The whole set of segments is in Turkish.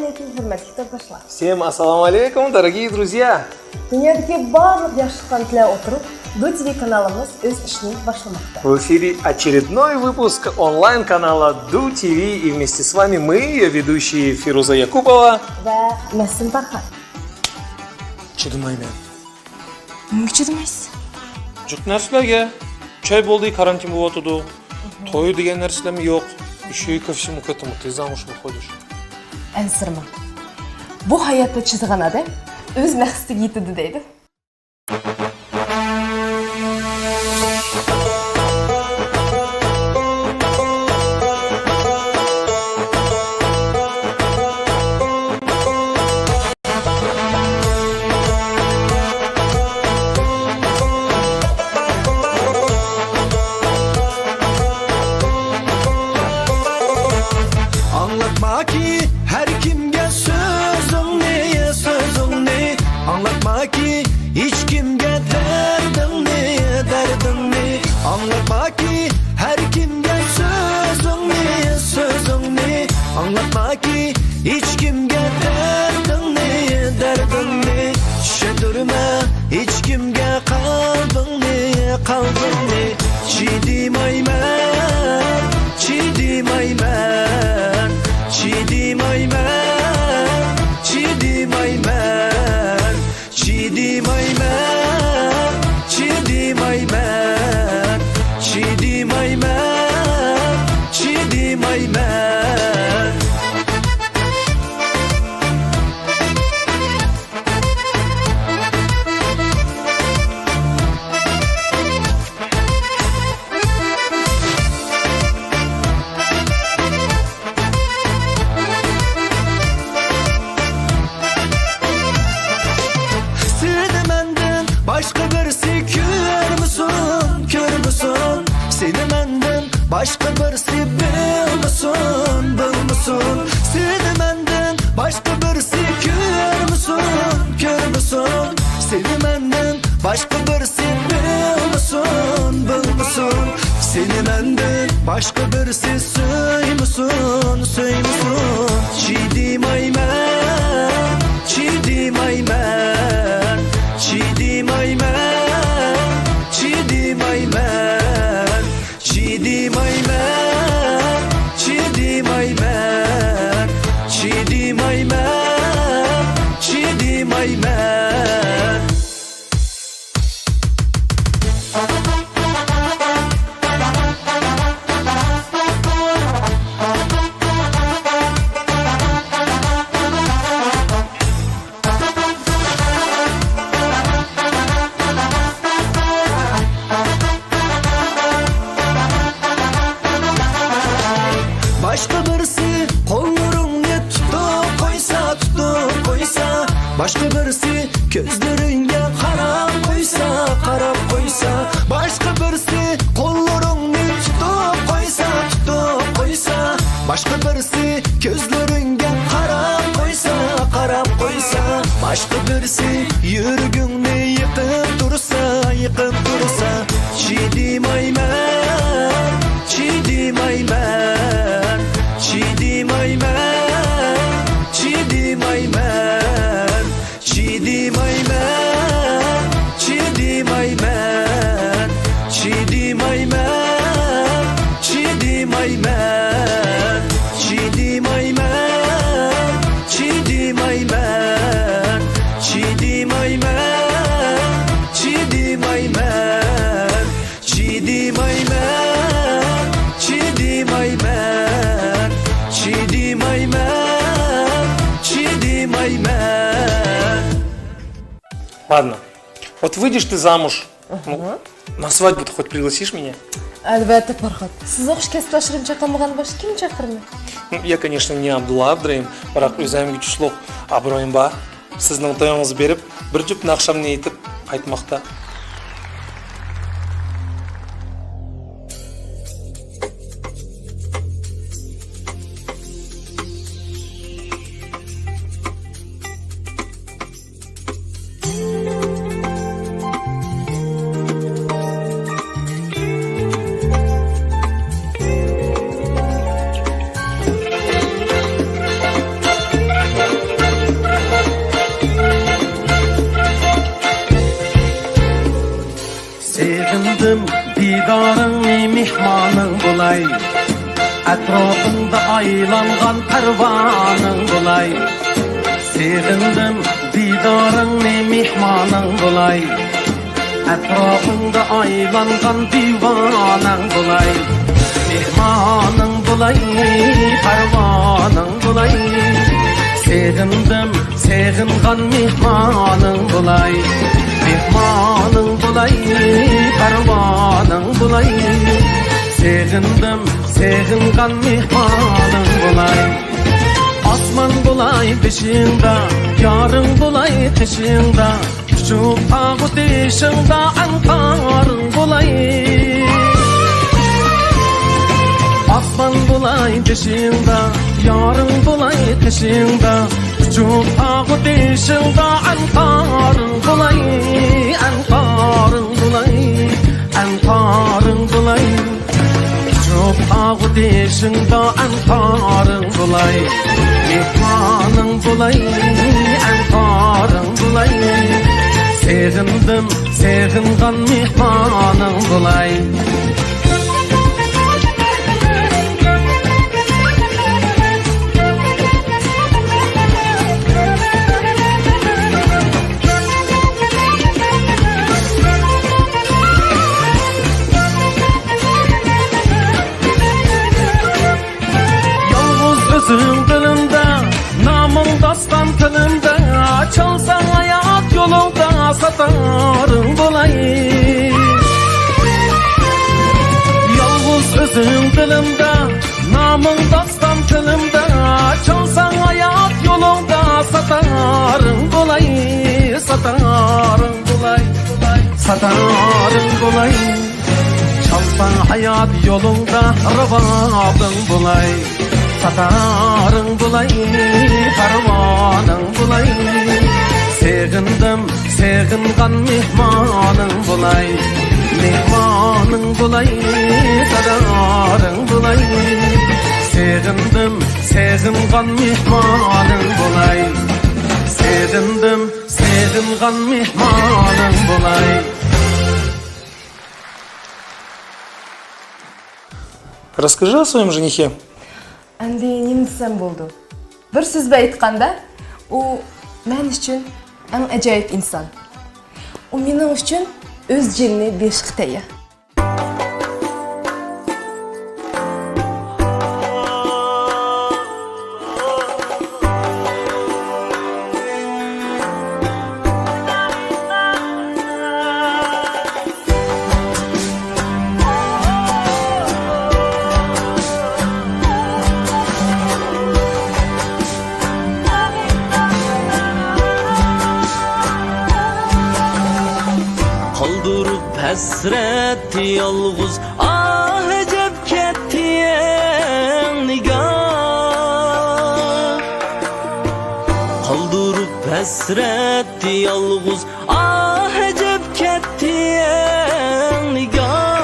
алейкум, hürmetli dostlar. Всем ассаламу алейкум, дорогие друзья! Dünyadaki барлық yaşlıktan тіле отырып, Ду ТВ каналымыз өз ішін başlamakta. В эфире очередной выпуск онлайн-канала Ду ТВ, и вместе с вами мы, ведущие Фируза Якупова Ve Mesut Barhan. Чыдымаймен. Неге чыдамайсыз? Жүк нәрселерге чай болды, карантин болып отуду. Той деген нәрселерім жоқ. Еще и ко всему к этому ты замуж выходишь. Әнсірма. Bu hayatta çizgan adam öz məqsədi yetidi deydi. Anlatma ki her kimge sözüm ne Anlatma ki hiç kimge derdim ne Anlatma ki her kimge sözüm ne Anlatma ki hiç kimge derdim ne Şedürme hiç kimge kaldın ne Çiğdim aymen, çiğdim aymen Çiğdim aymen, çiğdim aymen Çiğdim aymen, çiğdim aymen Çiğdim aymen, çiğdim aymen Başka birisi kör müsün? Seni menden başka birisi bil müsün? Seni menden başka birisi kör müsün? Seni menden başka birisi bil müsün? Seni menden başka birisi söy müsün? Çiğdim aymen, çiğdim aymen Çiğdim aymen, çiğdim aymen Çiğdim aymen, çiğdim aymen Çiğdim aymen, çiğdim aymen Başka birisi kollarını tutup koysa Başka birisi gözlerine karap koysa Başka birisi kollarını tutup koysa Başka birisi gözlerine karap koysa Başka birisi yürgünle yıkıp dursa Çiğdim aymen, çiğdim aymen Çiğdim aymen, çiğdim aymen Çiğdim aymen, çiğdim aymen Çiğdim aymen, çiğdim aymen Çiğdim aymen, çiğdim aymen Çiğdim aymen, çiğdim aymen Çiğdim aymen, çiğdim aymen Çiğdim aymen, çiğdim aymen Ладно, вот выйдешь ты замуж, на свадьбу-то хоть пригласишь меня? Әлбәттә, Фархат. Сез ак кәсептәшерен чакырмаган баш ким чакырмый? Я, конечно, не Абдулла Абдраим, бірақ өзәмге түшлік абыройым ба. Сіздің тойыңыз беріп, бір жүп нақшамны етіп қайтмақта. Sevindim didarını mihmanın bulay, etrafında aylangan pervanın bulay. Sevindim didarını mihmanın bulay, etrafında aylangan divanın bulay. Mihmanın bulay, pervanın bulay. Sevindim sevingan mihmanın bulay. Mihmanın bulay, pervanın bulay. Sevindim sevingan mihmanın bulay. Asman bulay dışında, yarın bulay kışında. Şu tağut dışında ankarın bulay. Asman bulay dışında, yarın bulay kışında. Şu tağut dışında ankarın bulay. Ankarın bulay, ankarın bulay. Şu tağut dışında ankarın bulay. Mihmanın bulay, ankarın bulay. Sevindim, sevingan mihmanın bulay. Sözün dilimde, namın dastan tilimde. Çalsan hayat yolunda satarın bulay. Yalnız özün dilimde, namın dastan tilimde. Çalsan hayat yolunda satarın bulay. Satarın bulay, satarın bulay. Çalsan hayat yolunda rıvabın bulay. Satarın bulay, pervanın bulay. Sevindim, sevingan mihmanın bulay. Mihmanın bulay, satarın bulay. Sevindim, sevingan mihmanın bulay. Sevindim, sevingan mihmanın bulay. Расскажи о своем женихе. Әнде нем десем болды. Bir сөзбе айтқанда, o мен үшін ең әжайып инсан. O менің үшін өз жеріне бешік тәйі. Kaldırıp hasret yalğız ah ecep kettiyen nigar. Kaldırıp hasret yalğız ah ecep kettiyen nigar.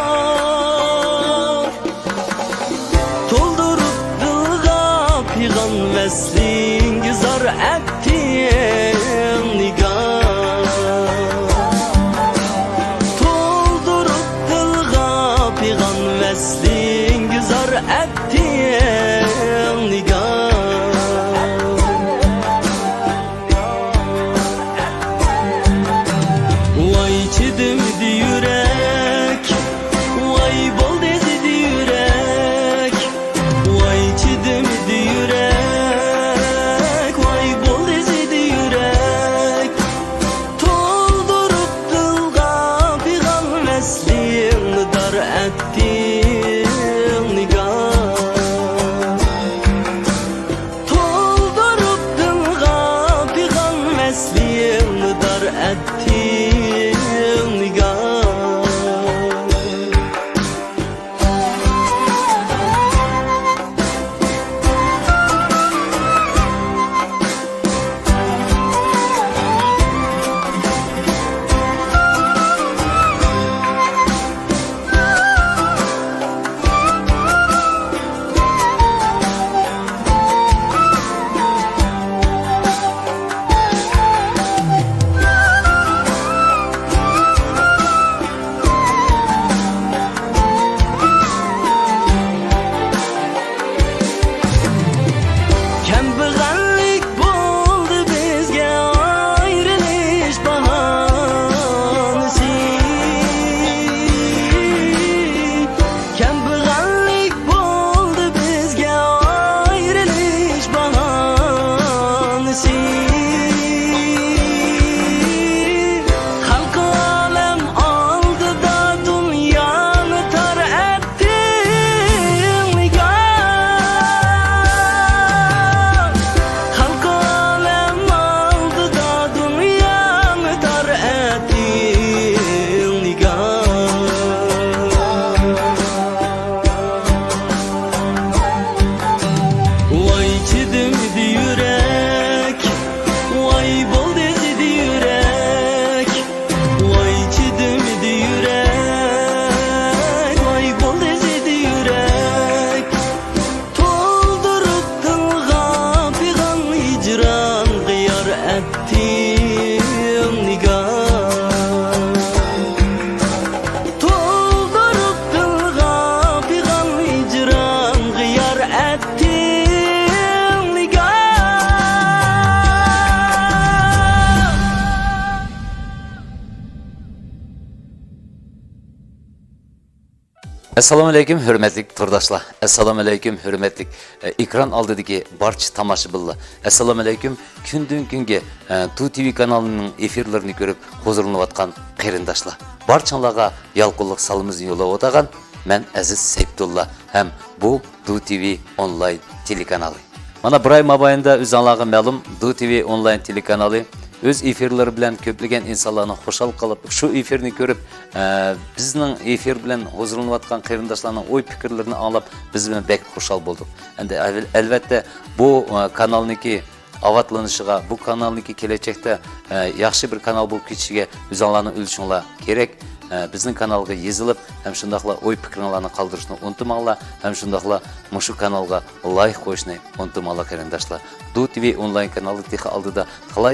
Toldurup dılga pigan veslin gizar ettiyen nigar. Veslin güzar ettiğin nigar. Vay çidimdi yürek Assalomu alaykum hurmatli turdoshlar. Assalomu alaykum hurmatli ekran oldidagi barcha tomoshabinlar. Assalomu alaykum kundan kunga Tu TV kanalining efirlarini ko'rib huzurlanayotgan qarindoshlar. Barchalarga yalqinlik salimizni yo'llab o'tagan men Aziz Sayfullo ham bu Tu TV onlayn telekanalı. Mana bir ay mobaynida o'zingizlarga ma'lum Tu TV onlayn telekanalı öz efirleri bilen köplagan insanlarni xoşal qilib, şu efirni ko'rib, bizning efir bilen huzurlanayotgan qarindoshlarning o'y fikrlarini anglab, biz bilan bek xoşal bo'ldik. Endi albatta bu kanalniki avatlanışıga, bu kanalniki kelajakda yaxshi bir kanal bo'lib ketishiga o'zingizlarning ulushinglar kerak. Bizning kanalga yezilib, hem shundaqla o'y fikringlarni qoldirishni unutmanglar, hem shundaqla mushu kanalga like qo'yishni unutmanglar qarindoshlar. Du TV onlayn kanalı texi oldida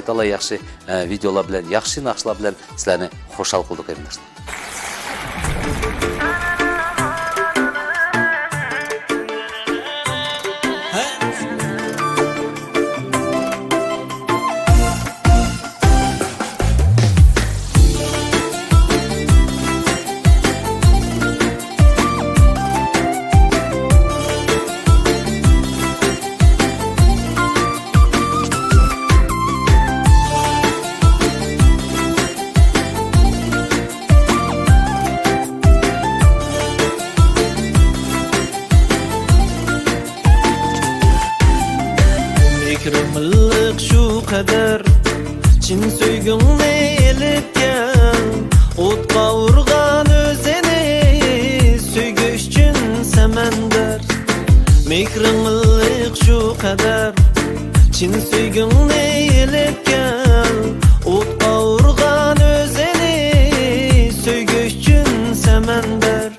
talay yaxshi videolar bilan, yaxshi naqshlar bilan sizlarni xo'shal qildik qarindoshlar. Fikrimlik şu kadar Çin söygünle elitken Otqa urgan özeni Söygüşçün semender Mikrimlik şu kadar Çin söygünle elitken Otqa urgan özeni Söygüşçün semender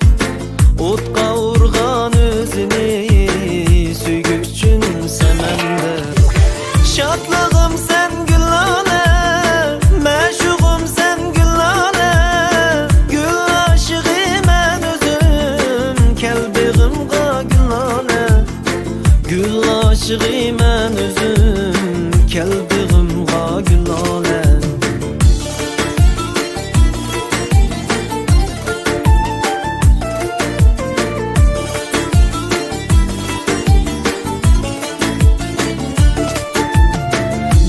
Otqa urgan özeni Söygüşçün semender Şatlığım sen gülane, meşuğum sen gülane Gül aşığı ben özüm, kelbağımga gülane Gül aşığı ben özüm, kelbağımga gülane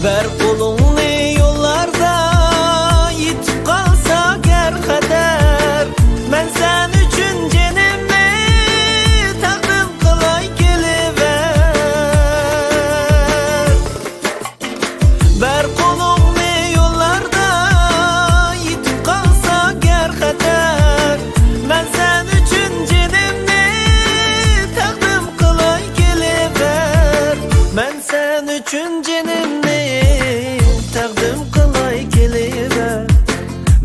Ver kolunu yollarda yitip kalsa ger kader Ben sen üçün cenimi takdim kılay geliver Ver kolunu yollarda yitip kalsa ger kader Ben sen üçün cenimi takdim kılay geliver Ben sen üçün cenimi Təqdim qılay geliver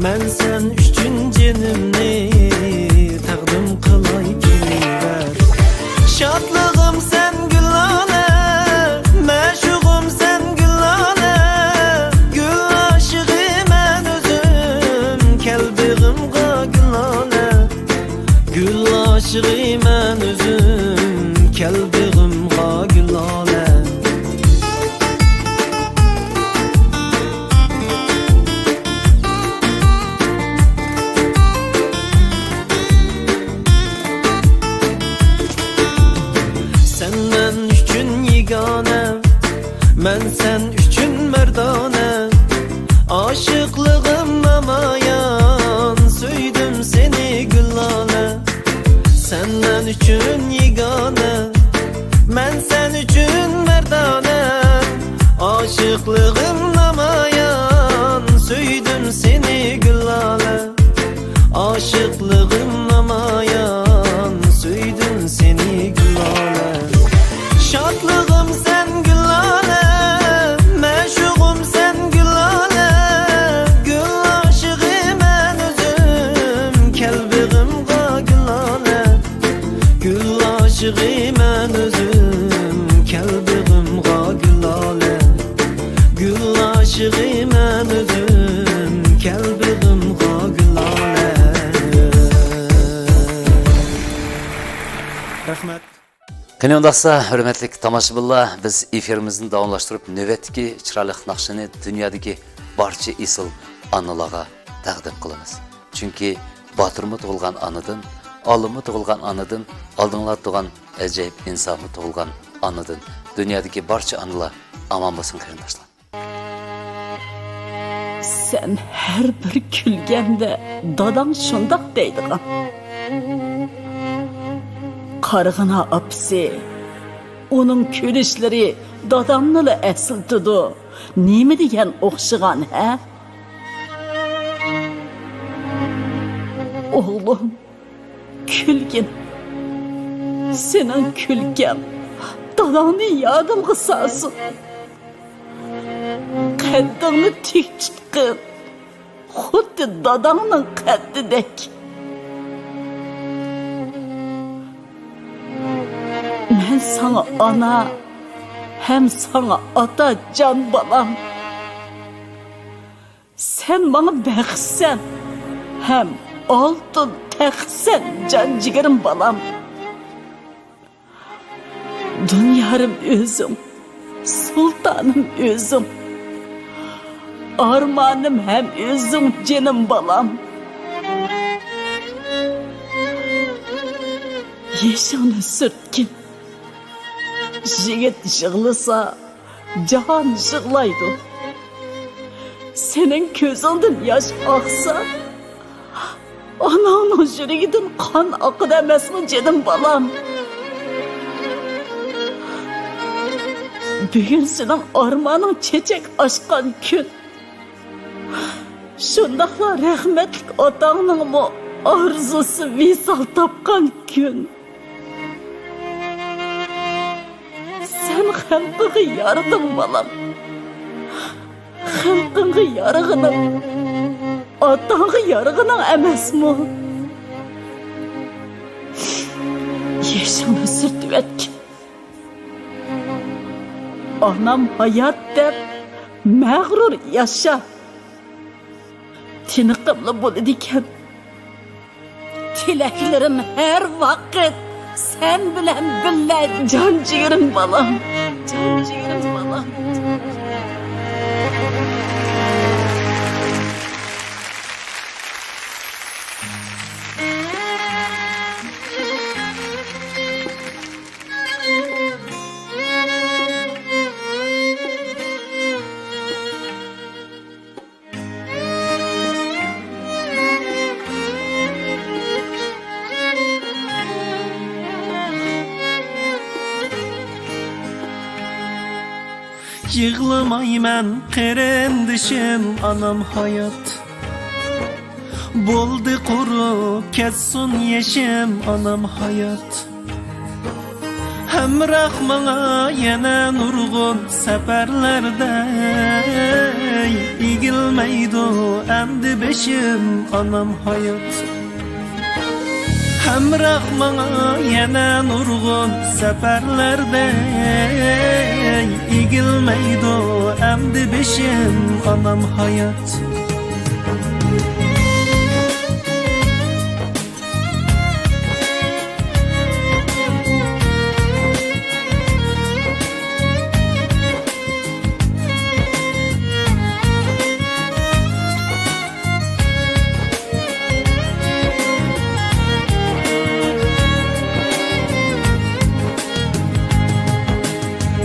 Mən sən üçün cenimni Təqdim qılay geliver Şadlığım sən gülane Məşuğum sən gülane Gül aşığı mən özüm Kəlbağımga gülane Gül aşığı mən özüm Kəlbağımga gülane Ben sen üçün merdane Aşıklığım namayan Söydüm seni güllane Senden üçün yegane Ben sen üçün merdane Aşıklığım namayan Söydüm seni güllane Aşıklığım namayan Söydüm seni güllane Şadlığım sen gülane Meşuğum sen gülane Gül aşığı ben özüm Kelbağımga gülane Gül aşığı ben özüm Kelbağımga gülane Gül aşığı ben özüm Kelbağımga gülane Rahmet Qani undaqsa, hürmetli tomoshabinlar, biz efirimizni davomlashtirib navbatdagi chiroyli naqshini dunyodagi barcha esil onalarga taqdim qilamiz. Chunki botirmi tug'ilgan onadan alımı tug'ilgan anadan, aldinglar turgan ajoyib insonni tug'ilgan anadan dunyodagi barcha analar aman bo'lsin qarindoshlar. Sen her bir külgende dadam şundak deydigan. Qarğına apsi, onun külüşleri dadamnılı əsiltidu. Nemi diyen oxşıgan, he? Oğlum, külgin. Senin külgen, dadamını yadımğı sağsın. Qaddini tik tutqin, xuddi dadangning qaddidek. Men sana ana, hem sana ata can balam. Sen bana baxtsan, hem oltin taxtsan can jigirim balam. Dünyarım özüm, sultanım özüm. Armanım hem özüm canım balam. Yaşanı sürtkin. Jigit jığlısa, cahan jığlaydı. Senin közünden yaş aksa, ananın yüreğinden kan akıd emasmı canım balam. Bugün senin armanın çiçek açkan gün. Şundaqla rahmetlik otağının bu arzusu visal tapkan gün. Sen halkığı yaradın balam. Halkığı yarığının, otağı yarığının emas mı? Yaşamı sürtüp etkin. Anam hayat der, mağrur yaşa. Tiniqimli bo'ladigan. Tilaklerim her vakit sen bilen billa can jigirim balam. Can jigirim balam. Yığlamayman qerindishim anam hayat. Bo'ldi qurib ketsin yashim anam hayat. Hamroh manga yana nurg'un safarlarda egilmaydi endi beshim anam hayat. Hamroh manga yana nurg'un safarlarda egilmaydi endi beshim anam hayat.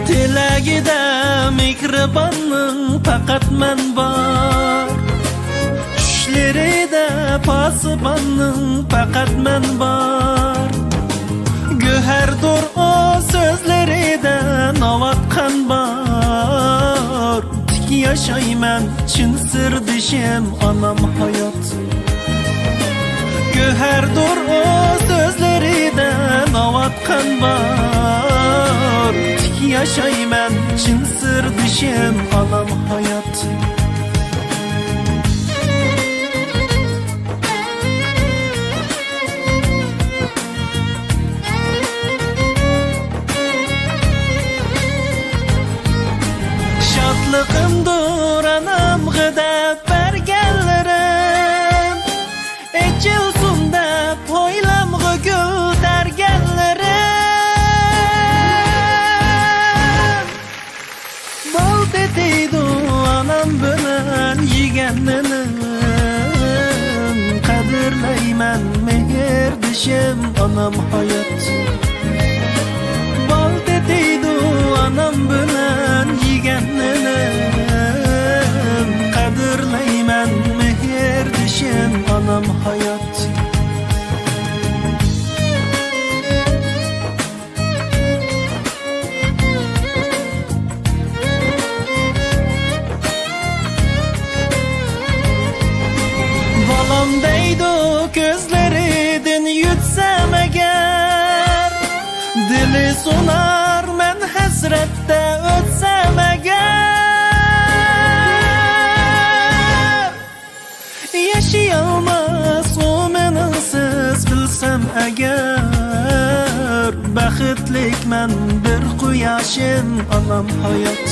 Tilagida mehribanning faqat men bor. Tushlarida pasibanning faqat men bor. Go'hardur o so'zlarida navatqan bor. Tik yashayman chin sirdishim anam hayot. Go'hardur o so'zlarida navatqan bor. Yaşayman chin sirdishim anam hayot. Shodligimdir anamga deb berganlarim, echilsin deb o'ylamga gul darganlarim. Deydi anam bilan yeganini qadrlayman mehr dişim anam hayat. Bal dediydi anam bilen yegenlerim, kadirleymen mehir dişim anam hayat. Balam deydi gözleridin yutsam eğer, dili sonar men hasrette ötsem eğer. Yaşayamaz o menensiz bilsem eğer, baxtlik men bir quyoshim anam hayat.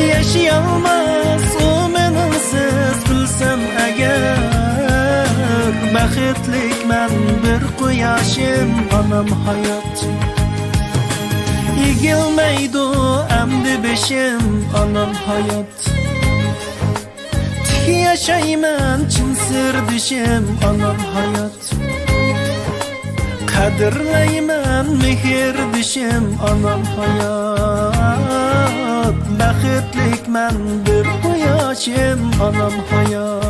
Yaşayamaz o menensiz bilsem eğer, baxtlik men bir quyoshim anam hayat. Egilmeydi emdi beşim anam hayat. Tik yaşayman chin sirdishim anam hayat. Kadirleyman mehir dişim anam hayat. Baxtlik men bir quyoshim anam hayat.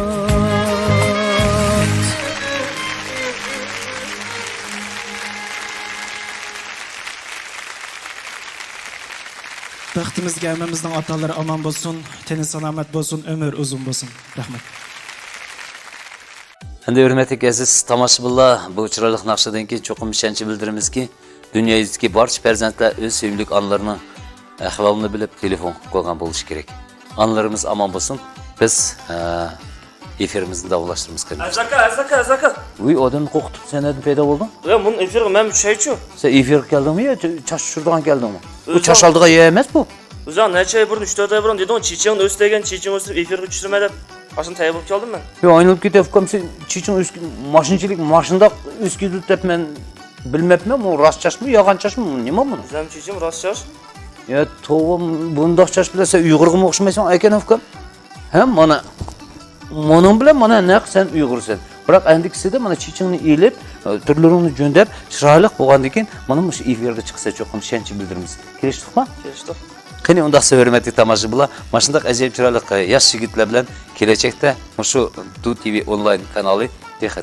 Baxtimizga hammamizning otalari omon bo'lsin, teni salomat bo'lsin, umr uzun bo'lsin. Rahmat. Endi hurmatli aziz tomoshabinlar, bu chiroyli naqshadan keyin cho'qim ishonch bildiramizki, dunyo yuzidagi barcha farzandlar o'z sevimli onalarining ahvolini bilib telefon qilib qo'ygan bo'lishi kerak. Onlarimiz omon bo'lsin. Biz efirimizni davomlashtiramiz. Azaka. Uy, odam qo'rqitib sen neden paydo bo'lding? Ya bunun efiri men bir şeyçu. Sen efirga keldingmi yo chash tushirdigan keldingmi? Bu chash oldiga ye emas bu. Uzan neçe ay burun 3-4 ay burun dedim o çiçeğin östegen çiçeğin östüp efiri düşürme dep. Aşın tayı bulup geldim ben. Yo aynılıp ketip sen çiçeğin maşinchilik maşında üsküdüp dep men bilmepmi, bu rast chaşmı, yolg'on chaşmı, nima bu? Uzan çiçeğim rast çaş. Ya to'g'ri bundoq chash bilan sen Uyg'urga o'xshamaysan ekan ukam. Ha, Moның bilan mana naq sen Uyg'ursan. Biroq endikisida mana chechingni elib, turlaringni jo'ndab, chiroyli bo'lgandan keyin mana shu efirda chiqsa cho'qim ishonch bildiramiz. Kelishdikmi? Kelishdik. Qani unda hurmatli tomoshabinlar, mana shunday ajoyib chiroyli yosh yigitlar bilan kelajakda shu Du TV onlayn kanali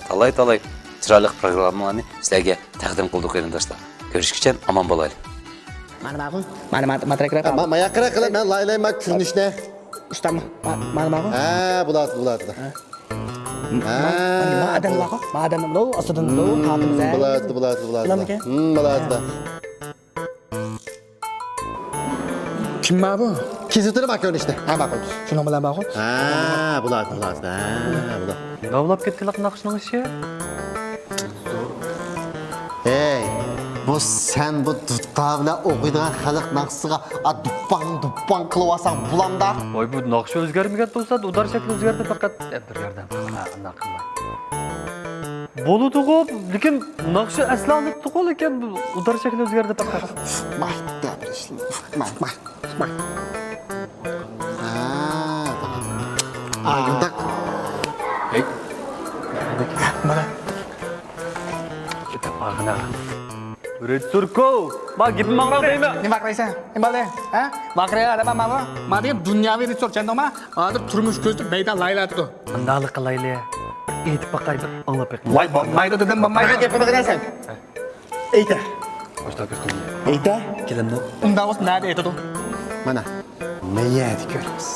talay chiroyli programmalarni sizlarga taqdim qildik qarindoshlar. Ko'rishguncha omon bo'laylik. Mana ma'qul. Mana matraklar. Mayaqra qilib men laylayman ko'rinishni. Ustama. Mana ma'qul. Ha, bo'ladi. Ma'dan loqo. Ma'dan lo, asadan lo, tatimiz. Bo'ladi. Bilamika? Bo'ladi. Kim bu? Kezitiraman ko'rinishni. Ha, ma'qul. Shuni bilan ma'qul. Ha, bo'ladi. Ha, bo'ladi. Davlab ketdilar naqshning ishi. Hey, bu sen bu tutqavla o'qiydigan xalq naqsiga duppan qilib olsang bulamda. Voy bu naqsh o'zgarmagan bo'lsa, udar shakli o'zgardi faqat bir yerdan. Ha, naqshlar. Bo'ludi-ku, lekin naqshi aslanibdi-ku, lekin udar shakli o'zgardi faqat. Mayda bir ishli. May. Ha, yundak. Hey. Mana. Ag'na. Turko, ma gip maqra deymi? Nima qilsan? Nima de? Ha? Vaqriya nima ma'qul? Ma deb dunyoviy resurs chandoma, hozir turmush ko'zda mayda laylatdi. Qandaylik qilayli? Aytib baqay bir anglab baq. Voy, mayda dedim, mayda gapini qilasan. Ayta. Boshqa qilma. Ayta. Kelimni. Unda o'z nada aytadi? Mana. Niyat ko'ramiz.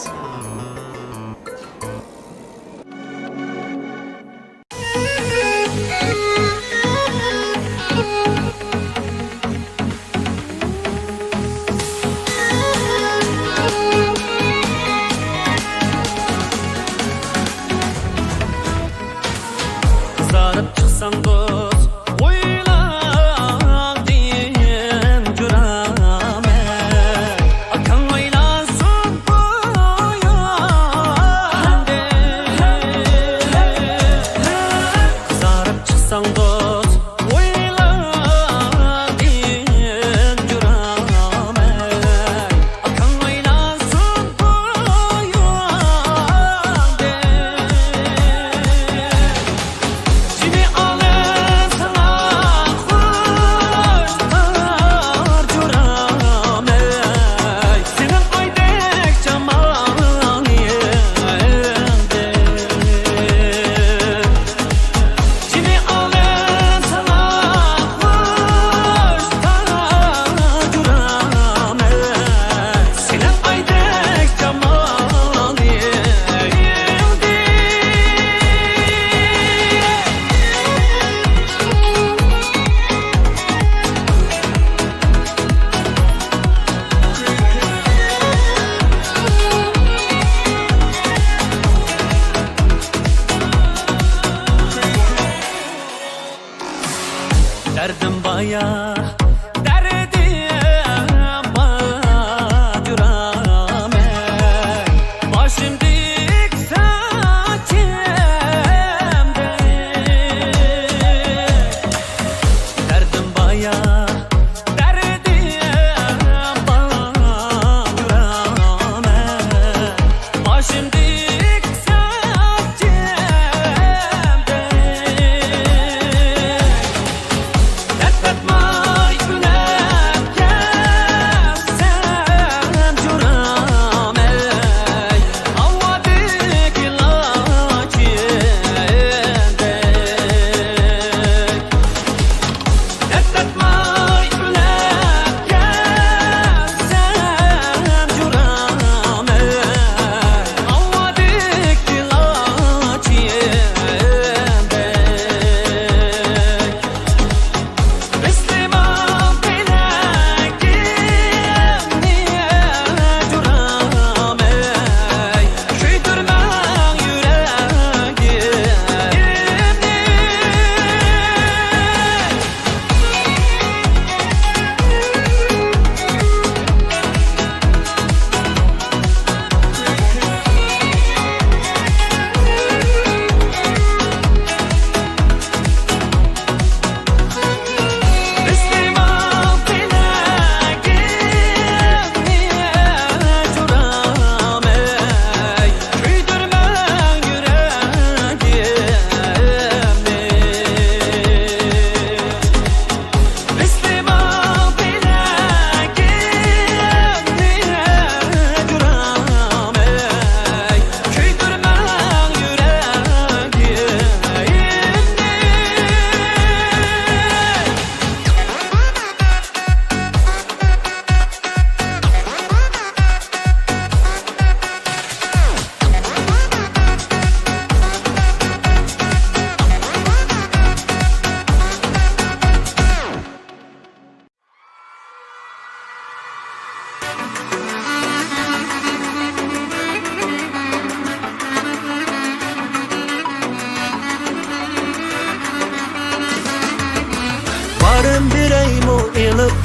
Kızarıp çıksan dost, oyla diyen cürame. Akan oylasın boy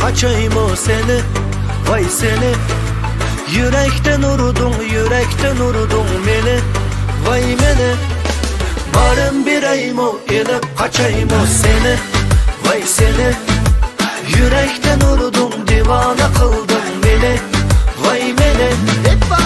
kaçayım o seni, vay seni. Yürekten urudun beni, vay beni. Barım bireyim o inip kaçayım o seni, vay seni. Yürekten urudun divana kıldın beni, vay beni. Hoppa!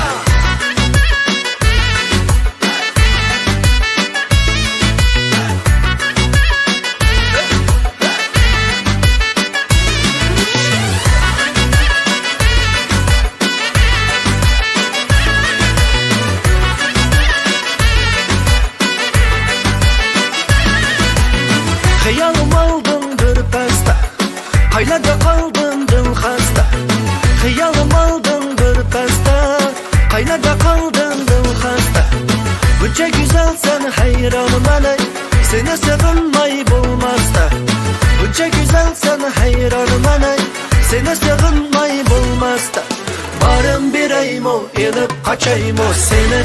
Xəyalım aldın bir pəstə, qaylada qaldın dil xəstə. Xəyalım aldın bir pəstə, qaylada qaldın dil xəstə. Bunca güzelsen hayranım əley, seni sığınmay bulmaz da. Bunca güzelsen hayranım əley, seni sığınmay bulmaz da. Barım bireyim o, inip kaçayım o seni,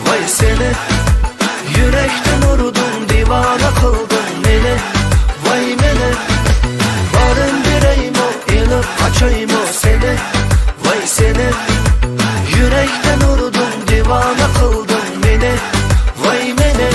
vay seni. Yürekten urudun divana kıldın beni, vay beni. Barın bireyim o, inip kaçayım o seni, vay seni. Yürekten urudun divana kıldın beni, vay beni.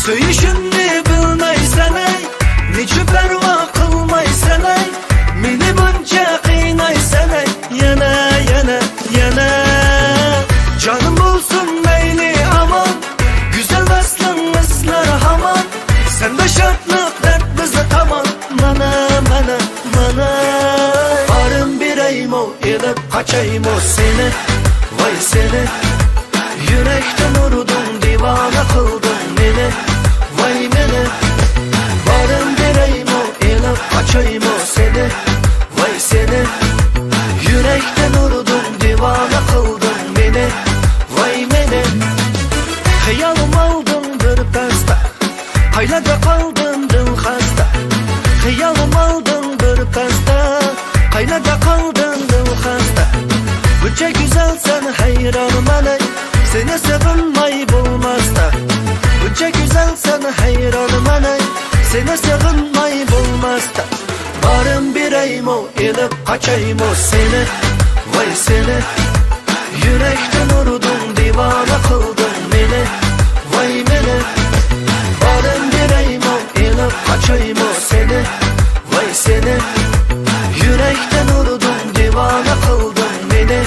Söyüşünü bilmeysen ey, niçin perva kılmaysan ey. Beni bunca kıynaysan ey, yana. Canım olsun meyli aman, güzel vaslın ıslar haman. Sen de şartlık dert bize tamam, mana. Barım bireyim o, inip kaçayım o seni, vay seni. Yürekten urudun divana kıldın beni, vay beni. Barım bireyim o, inip kaçayım o seni, vay seni. Yürekten urudun divana kıldın beni, vay beni. Xəyalım aldın bir pəstə, qaylada qaldın dil xəstə. Xəyalım aldın bir pəstə, qaylada qaldın dil xəstə. Bunca güzelsen hayranım əley, seni sığınmay bulmaz da. Bunca güzelsen hayranım əley, seni sığınmay bulmaz da. Barım bireyim o, inip kaçayım o seni, vay seni. Yürekten urudun divana kıldın beni, vay beni. Barım bireyim o, inip kaçayım o seni, vay seni. Yürekten urudun divana kıldın beni,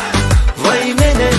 vay beni.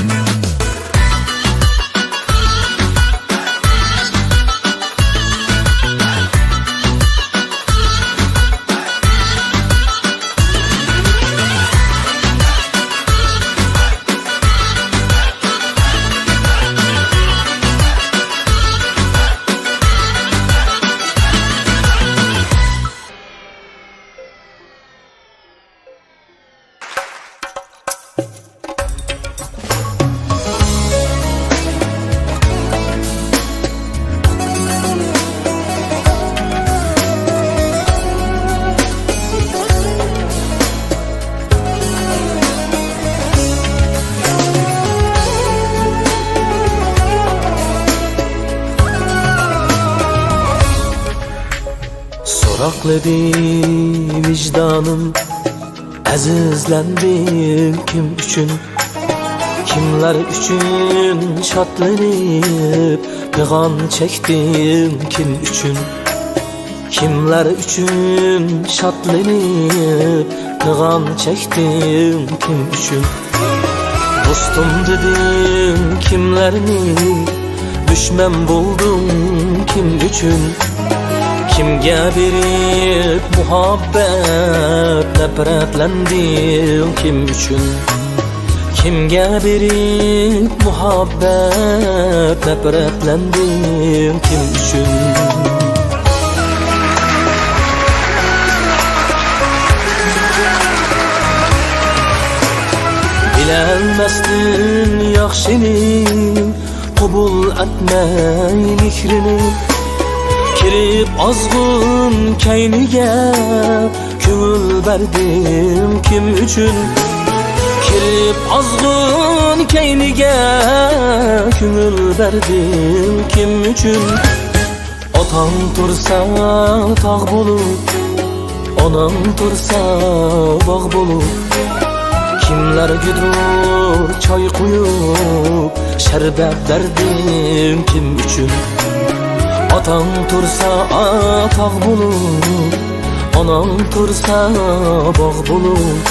Sorakladı vicdanım, azizlendim kim üçün. Kimler üçün şatlanıp peyğam çektim kim üçün. Kimler üçün şatlanıp peyğam çektim kim üçün. Dostum dedim kimlerini, düşman buldum kim üçün. Kimge berip muhabbet nefretlendim kim üçün. Kimge berip muhabbet nefretlendim kim üçün. Bilelmezdim yaxşını, Qubul etmey mihrini Kirip azgın keyniga Köngül berdim kim üçün Kirip azgın keyniga Köngül berdim kim üçün Atan tursa tağ bulup Onam tursa bağ bulup Kimler güdür çay koyup Şerbet derdim kim üçün Atan tursa tağ bulup Onam tursa bağ bulup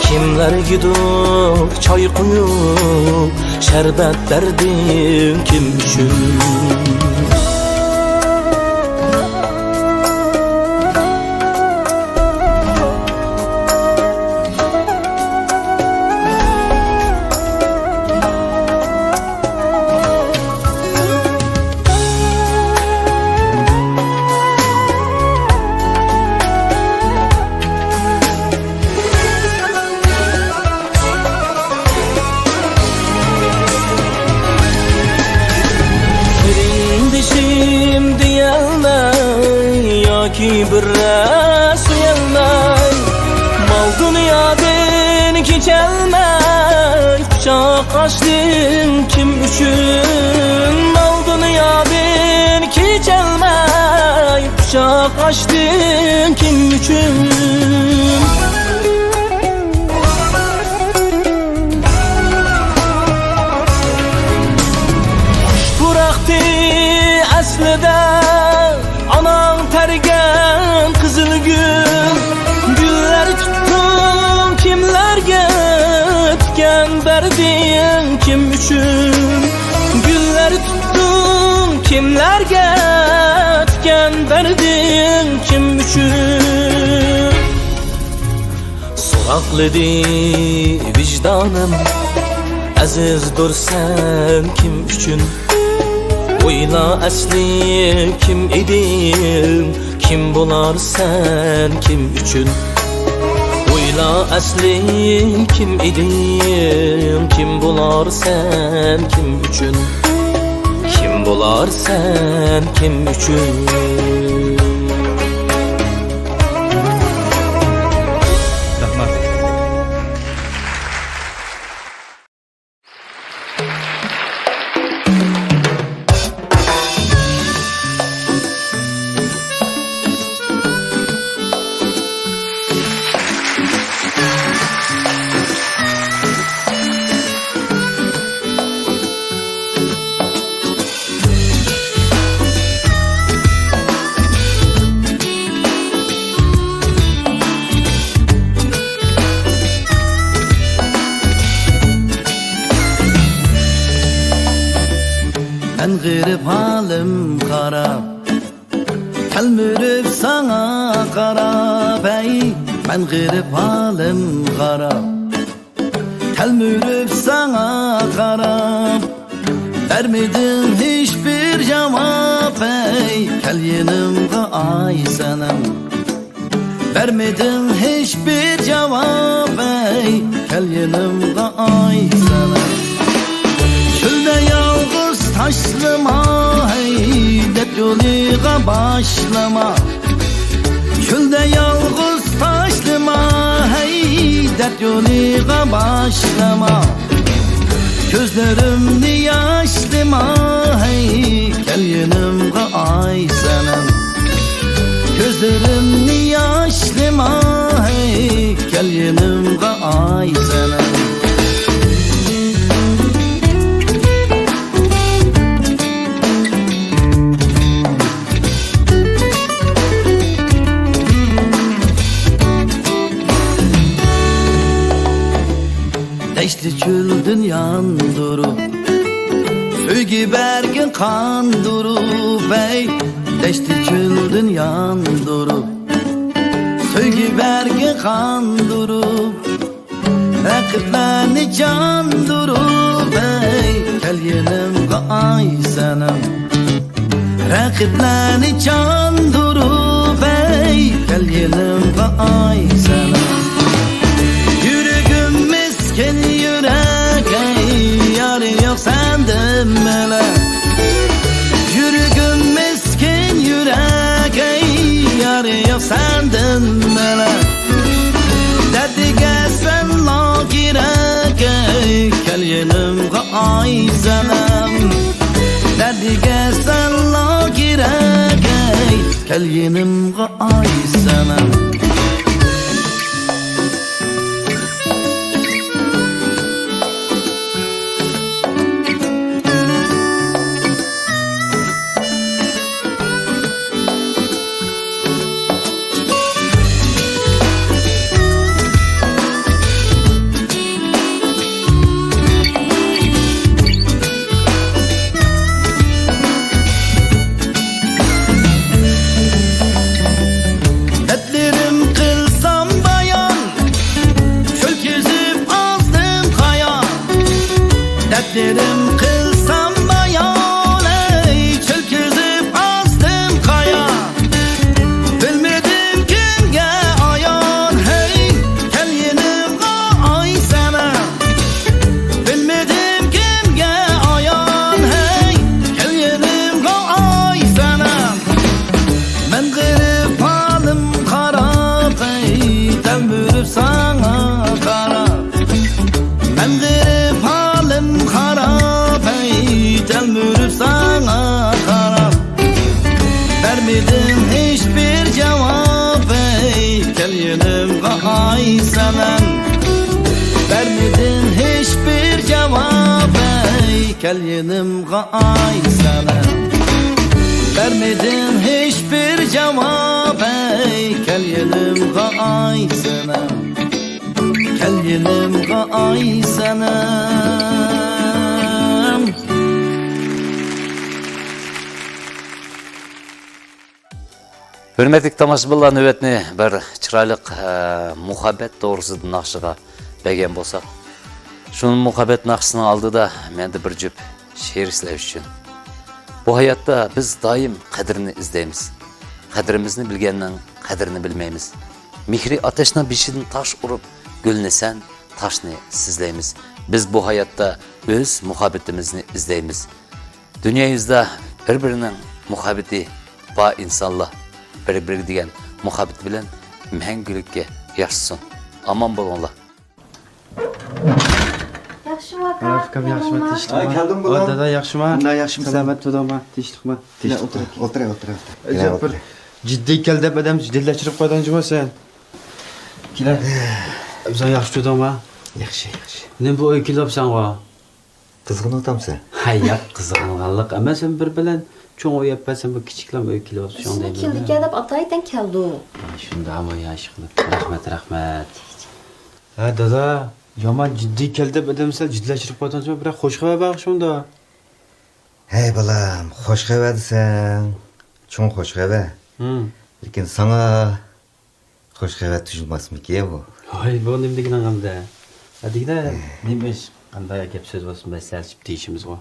Kimler güdür çay koyup Şerbet derdim kim üçün Ki birre suyelmey Mal dünyadan keçelmey Kucak açtın kim üçün Mal dünyadan keçelmey Kucak açtın kim üçün Bıraktı aslida Anan tergen kızıl gül Güller tuttum kimlerge Tüken verdim kim üçün Güller tuttum kimlerge Tüken verdim kim üçün Soğakladı vicdanım Aziz dursan kim üçün Oyla asli kim idin Kim bular sen kim üçün Oyla asli kim idin Kim bular sen kim üçün Kim bular sen kim üçün Ben gırıp halim karab Kelmürüp sana karab ey Ben gırıp halim karab Kelmürüp sana karab Vermedin hiçbir cevap ey Kel yanımda ay senem Vermedin hiçbir cevap ey Kel yanımda ay senem Çölde yalnız taşlama hey Dert yoluğa başlama Çölde yalnız taşlama hey Dert yoluğa başlama Gözlerimni yaşlıma hey Gel yanımda ay senem Gözlerimni yaşlıma hey Gel yanımda ay senem Deşti çöldün yandurup Söygü bergin kandurup ey Deşti çöldün yandurup Söygü bergin kandurup Rakiplerini candurup ey Gel yanımda ay senem Rakiplerini candurup ey Gel yanımda ay senem Yüreğim miskin yürek ey Yarı yok senden Kel yenimga ay sanam Dertlerim kılsam bayan Çöl gezip azdım kayan Dertlerim kılsam bayan Ey çöl gezip azdım kayan Bilmedim kimge ayan Hey gel yenimga ay sana Bilmedim kimge ayan Hey gel yenimga ay sana Ben garip halim harap ey Temürüp sana karap Ben garip halim harap ey Temürüp sana karap Vermedim hiçbir cevap ey Gel yanımga ay selam Vermedim hiçbir cevap ey Gel yanımga ay selam Vermedin hiçbir cevap ey Gel yanımga ay sana Gel yanımga ay sana Hürmetlik tamашбылар nöbetini bir çıraylık muhabbet doğrusudan nakşıga begen bolsak. Şunun muhabbet nakşısını aldı da men de bir cüp şiir islev üçün. Bu hayatta biz daim qadrini izleymiz. Qadrimizni bilgenden qadrini bilmeymiz. Mihri ateşine bişidin taş urup gülnesen taşni sizleymiz. Biz bu hayatta öz muhabbetimizni izleymiz. Dünya yüzde birbirinin muhabbeti ba insanla bir degan muhabbet bilen мәңгүлекке yaşasın. Aman bolunlar. Rafikam yaxshimi? Tinchlikmi? keldim bugun. Dada yaxshimi? Bunday yaxshimi? Salomat bo'ldingmi? Tinchlikmi? O'tir. Ajab bir jiddiy kel deb odam jiddiylashtırib qo'ydan sen. Kela. Bizlar yaxshi bo'ldingmi? Yaxshi. Nima bu oy kelibsan va? Qizg'in o'tamsan. Hayat qizg'anganlik emas, bir bilan cho'ng o'y yapsan, bu kichiklam o'y kelibsan shunday. Keldik deb ataydan keldi. Shunda ama yaxshi qilib. Rahmat. Ha dada, yomon jiddiy kel deb odam sen jiddiylashtırib qo'ydan bir xush xabar baq shunda. Hey balam, xoş xabar desen, cho'ng xoş xabar. Lekin sana xoş xabar tushunmasmikin bu? Hay, bu nima degan angamda. Adigda, nima ish? Qanday gap so'z bo'lsin, biz salchib deyishimiz bor.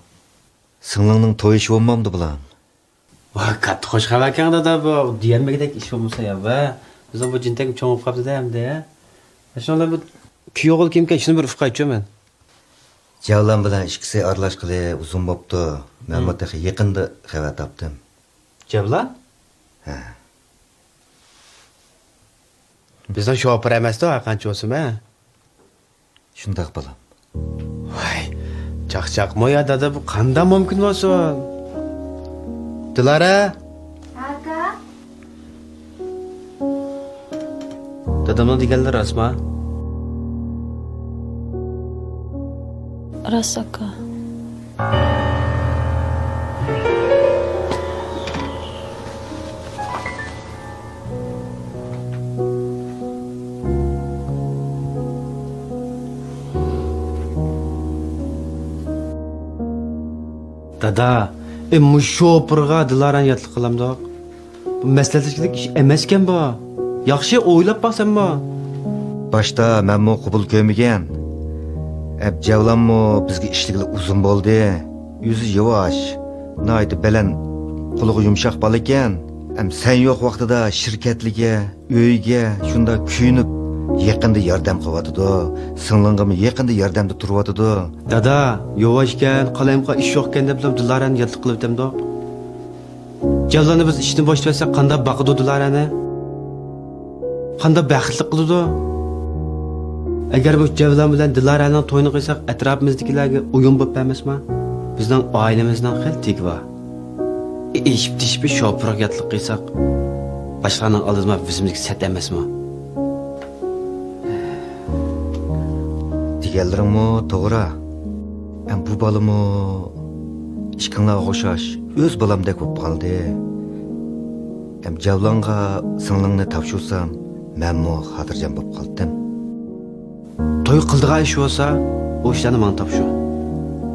Singlingning to'yishi bo'lmamdi bulan. Voy, katta xoş xabar ekan dada bu. Diyanmagidek ish bo'lmasa ya va biz bu jintak cho'ngib qolibdi-da hamda. Shunday bu kuyovul kimga shuni bir ufq aytchaman. Javlan bilan ikkisi aralashqili uzun bo'pti. Men bu taxi yaqinda xabar topdim. Javlan? Ha. Bizdan shopir emas-da, qancha bo'lsin, ha? Shundoq balam. Voy, chaqchaq moya dada bu qanday mumkin bo'lsin? Dilara? Aka. Dadamning deganlari rostmi? Rost aka. Dada, shopirga Dilarani yatliq qilamdoq. Bu maslahatchilik ish emaskan bu. Yaxshi o'ylab baqsanmi? Başta menmu qabul ko'rmagan. Javlanmu bizga ishligili uzun bo'ldi. Yuzi yavaş. Naydi baland, qo'li yumshoq bola ekan. Sen yo'q vaqtida shirkatliga, uyga shunda kuyinib yaqinda yordam qilyotidi. Singlingimi yaqinda yordamda turyotidi. Dada, yovashgan, qalamqa ish yo'qkan deb Dilarani yatliq qilib demdoq. Javlani biz ishni boshlasak qanday baqidi Dilarani? Qanday baxtli qiladi? Agar bu Javlan bilan Dilaraning to'yini qilsak, atrofimizdagilarga o'yin bo'lib emasmi? Bizning oilamizdan xil tegva. Eshib-tishib shopirga yatliq qilsak, Başqalarning oldida bizimniki sat emasmi? Deganlaringmi to'g'ri. Bu balımı ishqinglarga o'xshash o'z balamdek bo'lib qoldi. Javlonga singlingni topshirsam, menmi xotirjam bo'lib qoldim. To'y qildigan ish bo'lsa, o ishlarni menga topshir.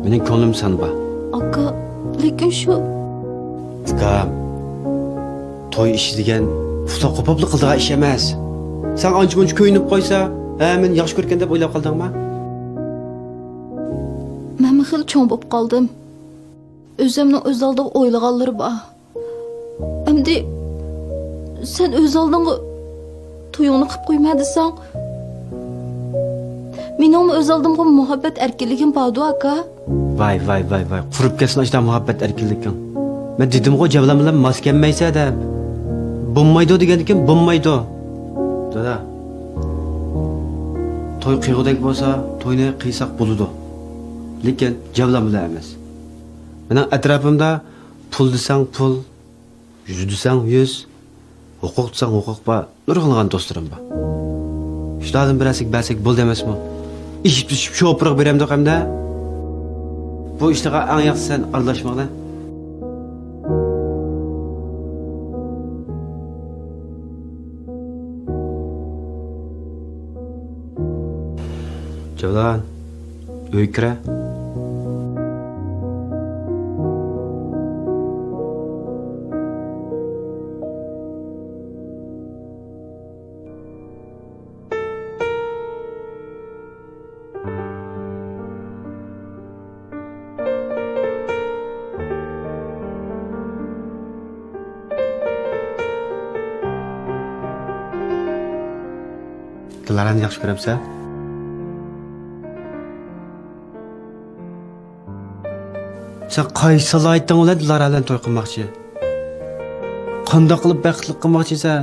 Mening ko'nglim sanba. Aka, lekin shu Tika, to'y ishi degan futa qopobli qildigan ish emas. Sen ancha-muncha ko'yinib qo'ysa, men yaxshi ko'rgan deb o'ylab qoldingmi? men xil cho'ng bo'lib qoldim. O'zimni o'z oldiga o'ylaganlari bor. Endi sen o'z oldingga to'yingni qilib qo'yma desang, mening o'z oldimga muhabbat erkinligim bordu aka. Vay. Qurib ketsin ashta muhabbat erkinliking. Men dedim-ku Javlon bilan mos kelmaysa deb. Bo'lmaydi degandikin bo'lmaydi. Dada. To'y qiyg'udek bo'lsa, to'yni qiysak bo'ladi. Lekin Javlon bilan emas. Mening atrofimda pul desang pul, yuz desang yuz, huquq desang huquq bor, nurg'ilgan do'stlarim bor. Shulardan birasiga bersak bo'ldi emasmi? Ish pishib sho'piroq berem do'qamda. Bu ishlarga eng yaxshisi sen aralashmoqda. Javlon, uy kira. Dilarani yaxshi ko'ramsan? Sen qaysi salohiyatdan bilan Dilara bilan to'y qilmoqchi? Qanday qilib baxtli qilmoqchisan?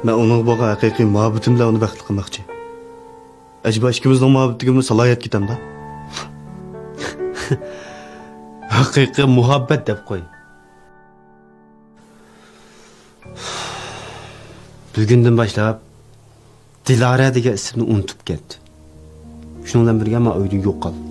Men uning bo'lgan haqiqiy muhabbatim bilan uni baxtli qilmoqchi. Acaba ikkimizning muhabbatimizga salohiyat ketamda? Haqiqiy muhabbat deb qo'y. Bugundan boshlab Dilara degan ismni unutib ketdi. Shundan bilan birga men uyda yo'q qoldim.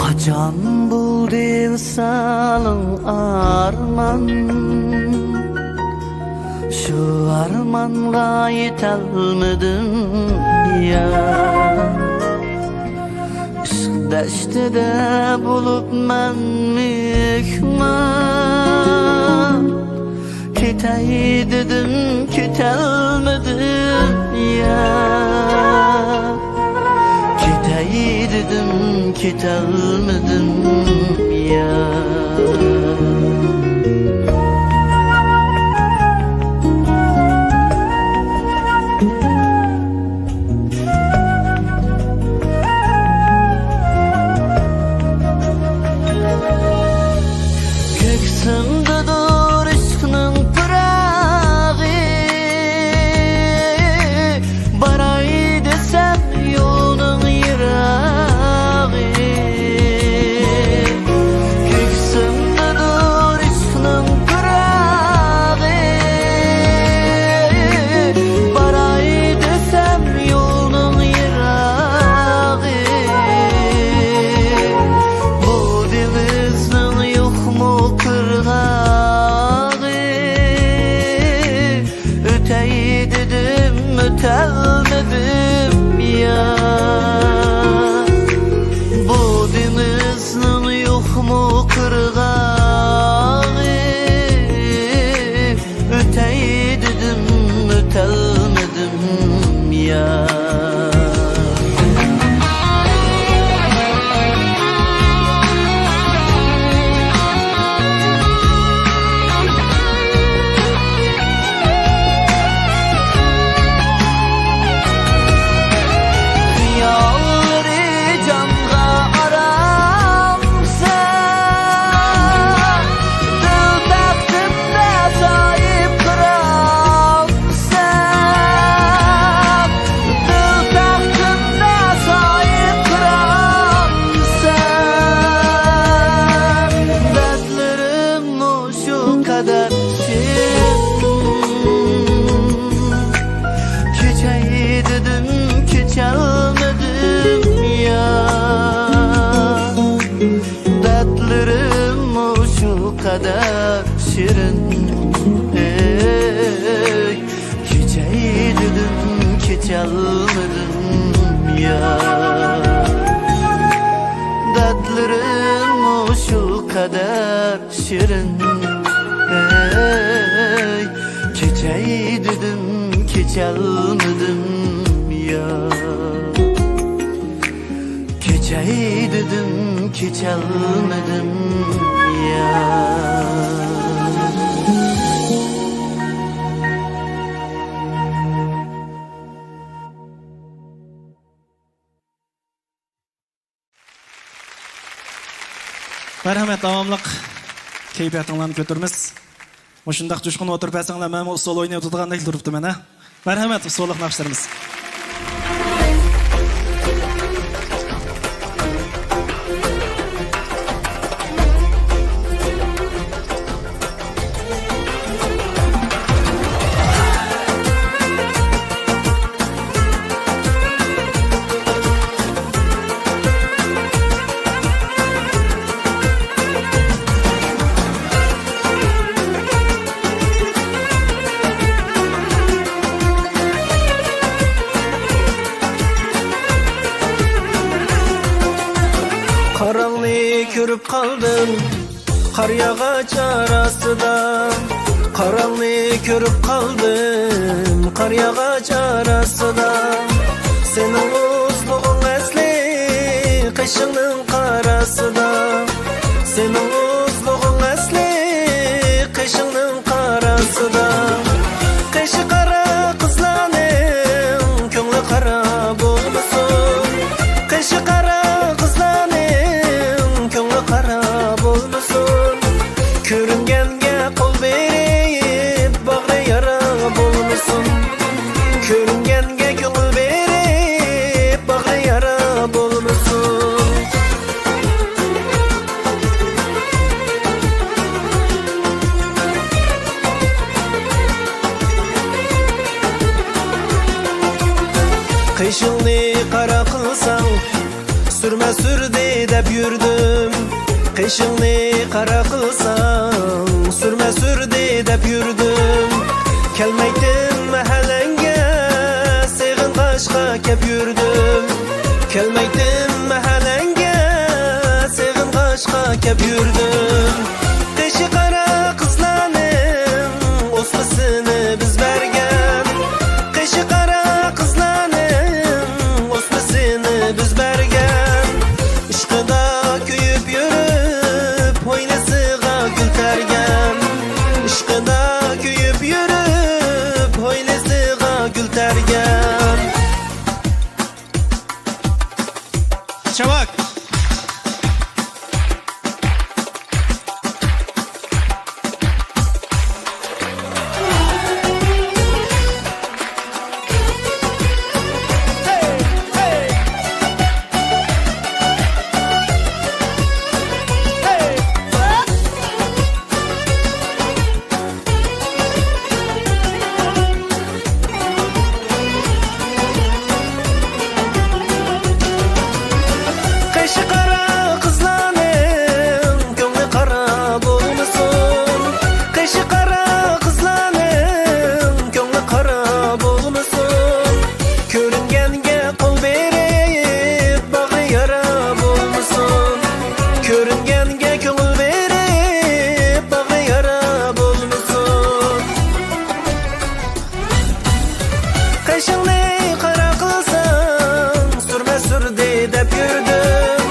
Qachon bulding salın arman, şu armanga yetolmadim ya. Ishq dashtida bo'libman mehmon, ketay dedim ketolmadim ya. Ketay dedim ketolmadim ya. Köksimdedir ishqning pirog'i, baray desam yo'lning yirog'i. Köksimdedir ishqning pirog'i, baray desam yo'lning yirog'i. Bu denizning yo'qmi qirg'og'i, kadar şirin. Ey keçeydim keçalmadım ya. Dertlerim şu kadar şirin. Ey keçeydim keçalmadım ya. Keçeydim keçalmadım ya. Merhamet, davamlıq keyfiyyətinlərini götürmüz. Muşundaq coşqun oturub əsənlə mənim sol oynayıb tutğanda durubdu mənə. Merhamet, solluq naxışlarımız. Karanlığı görüp kaldım kar yağaç arasında. Karanlığı görüp kaldım kar yağaç arasında. Senin uzluğun esli kışının karasında. Senin uzluğun esli kışının karasında. Kışı kara kızlanım köngülü kara bulmuşsun. Kışı kara Körüngenge kol verip bağrı yara bulmuşsun. Körüngenge kol verip bağrı yara bulmuşsun. Kışını kara kılsan sürme sürde dep yürüdüm. Kışını kara kılsan sürme sürde dep yürüdüm. Kelmeydin mahallenge sığın kaşka kep yürüdüm. Kelmeydin mahallenge sığın kaşka kep yürüdüm. Kışı kara kızlanım osmasını biz bergen. Kışı kara kızlanım osmasını biz bergen. Işkıda köyüp yürüp oynasığa gül tergen. Işkıda köyüp yürüp oynasığa gül tergen. Çabuk. Kışı kara kızlanım köngülü kara bulmuşsun. Kışı kara kızlanım köngülü kara bulmuşsun. Körüngenge kol verip bağrı yara bulmuşsun. Körüngenge kol verip bağrı yara bulmuşsun. Kışını kara kılsan sürme sürde dep yürüdüm.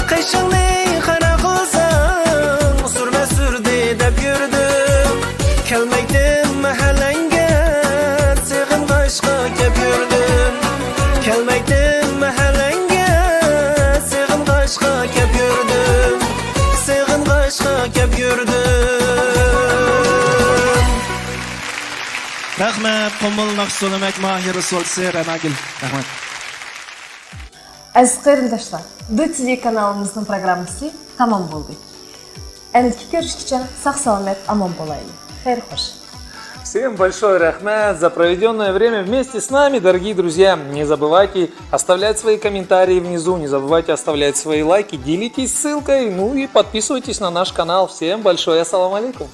Kışını kara kılsan sürme sürde dep yürüdüm. Kelmeydin mahallenge sığın kaşka kep yürüdüm. Kelmeydin mahallenge sığın kaşka kep yürüdüm. Sığın kaşka kep yürüdüm. Rahmet, Qumul Naqshsolumak mahiri solsi Ranagil. Rahmet. Aziz qarindoshlar, DTV kanalımızın programmasi tamam bo'ldi. Endi ko'rishguncha sog' salomat amon bo'laylik. Xayr xo'sh. Всем большое рахмат за проведенное время вместе с нами, дорогие друзья. Не забывайте оставлять свои комментарии внизу, не забывайте оставлять свои лайки, делитесь ссылкой, ну и подписывайтесь на наш канал. Всем большое ассаламу алейкум.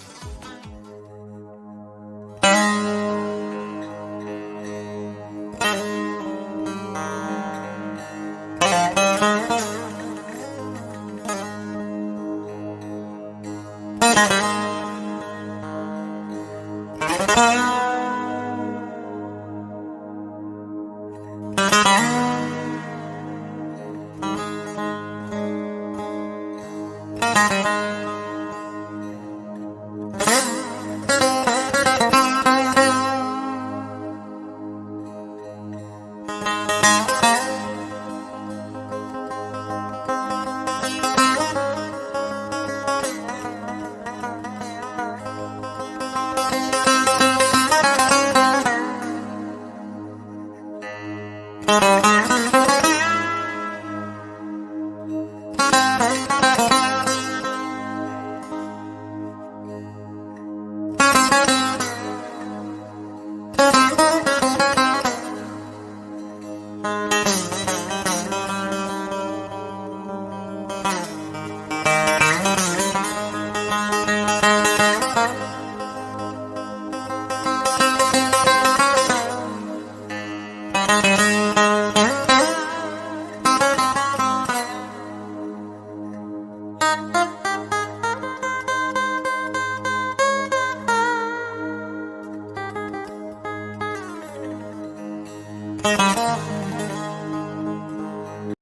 Thank you.